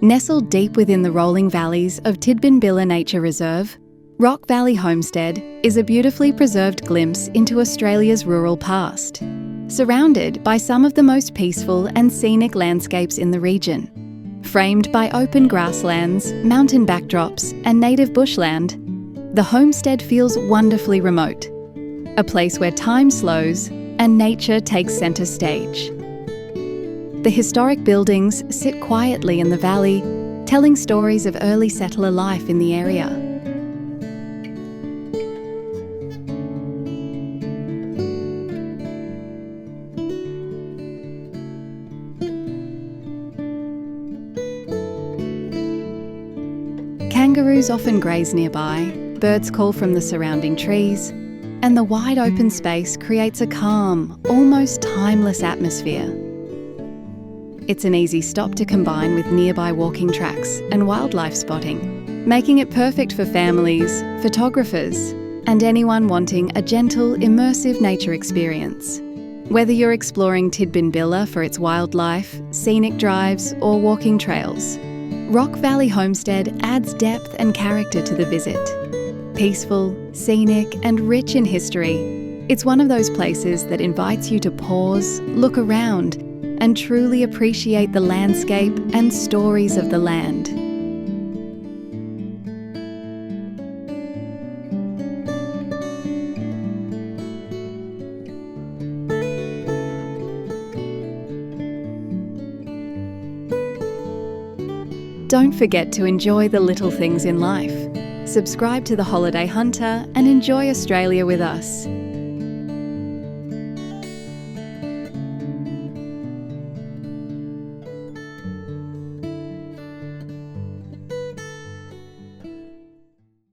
Nestled deep within the rolling valleys of Tidbinbilla Nature Reserve, Valley Homestead is a beautifully preserved glimpse into Australia's rural past, surrounded by some of the most peaceful and scenic landscapes in the region. Framed by open grasslands, mountain backdrops and native bushland, the homestead feels wonderfully remote, a place where time slows and nature takes centre stage. The historic buildings sit quietly in the valley, telling stories of early settler life in the area. Kangaroos often graze nearby, birds call from the surrounding trees, and the wide open space creates a calm, almost timeless atmosphere. It's an easy stop to combine with nearby walking tracks and wildlife spotting, making it perfect for families, photographers, and anyone wanting a gentle, immersive nature experience. Whether you're exploring Tidbinbilla for its wildlife, scenic drives, or walking trails, Valley Homestead adds depth and character to the visit. Peaceful, scenic, and rich in history, it's one of those places that invites you to pause, look around, and truly appreciate the landscape and stories of the land. Don't forget to enjoy the little things in life. Subscribe to The Holiday Hunter and enjoy Australia with us.